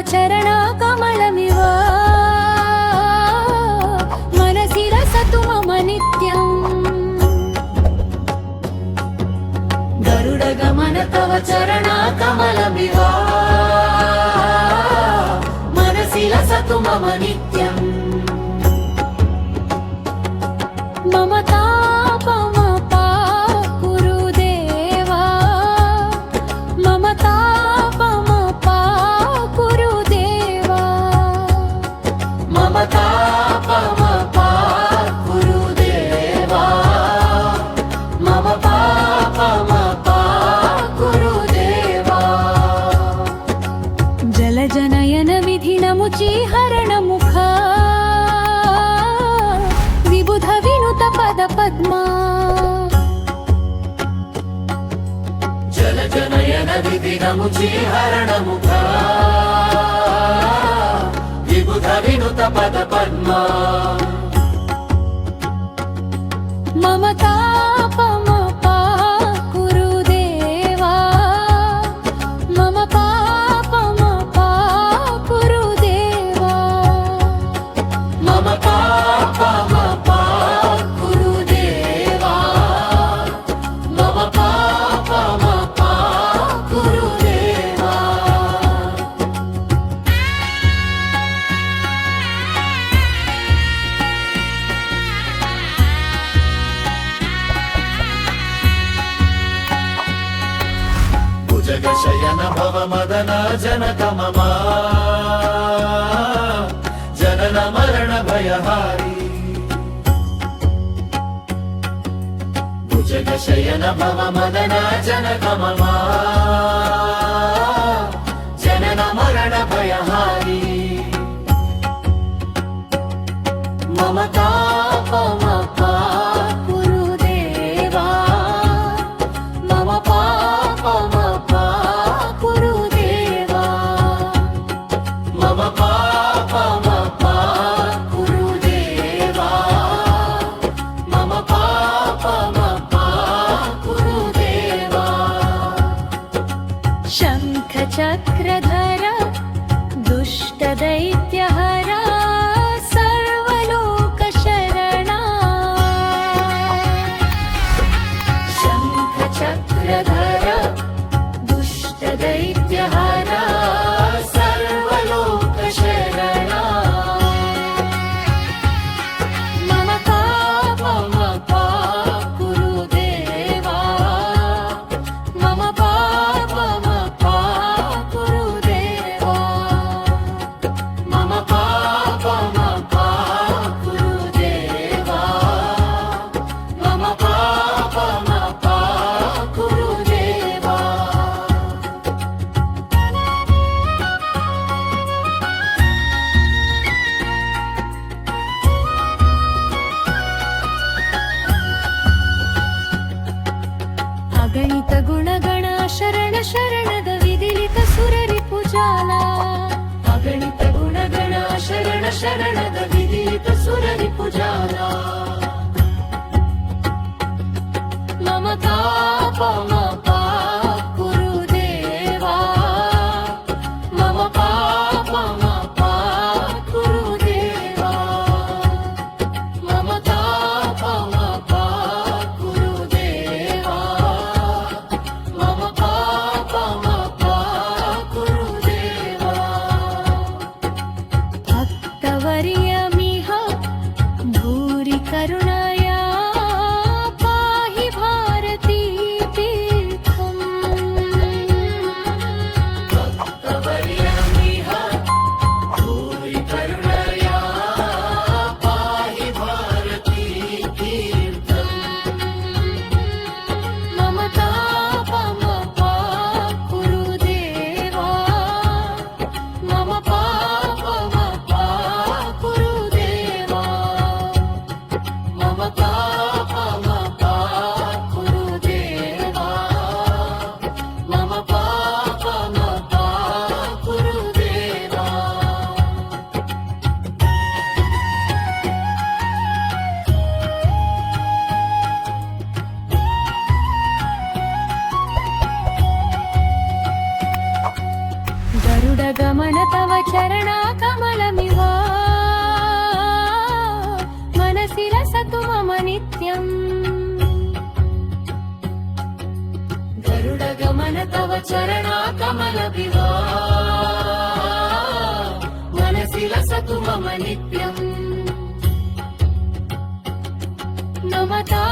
చరణ కమలమివ మనసి రసతు మమ నిత్యం గరుడ గమన తవ చరణ కమలమివ మనసి రసతు మమ నిత్యం మమతా జలజనయన విధినముచి హరణ ముఖ విబుధ వినుత పద పద్మా జలజనయన విధినముచి హరణ ముఖ విబుధ వినుత పద పద్మా మమతా జగశయన భవ మదన జనక మమ జనన మరణ భయహారి భుజగశయన భవ మదన జనక మమ జనన మరణ భయహారి మమతా చక్రధర దుష్ట దైత్యహర సర్వలోక శరణ శంఖ చక్రధర దుష్ట దైత్యహర సర్వలోక శరణ మమ పాపమ కురు దేవా మమ పాపమ ಅಗಣಿತ ಗುಣಗಣ ಶರಣ ಶರಣದ ವಿದಿಲಿತ ಸುರರಿ ಪೂಜಾಲ ಅಗಣಿತ ಗುಣಗಣ ಶರಣ ಶರಣದ ವಿದಿಲಿತ ಸುರರಿ ಪೂಜಾಲ ಮಮತಾ ಪಮ ಕುರು ದೇವಾ ಮಮ ಪಾಪಮ ಕುರು ದೇವಾ ಮಮತಾ ಪಮ चरणाकमलमिव मनसि रसतु मम नित्यम् गरुडगमन तव चरणाकमलमिव मनसि रसतु मम नित्यम् नमता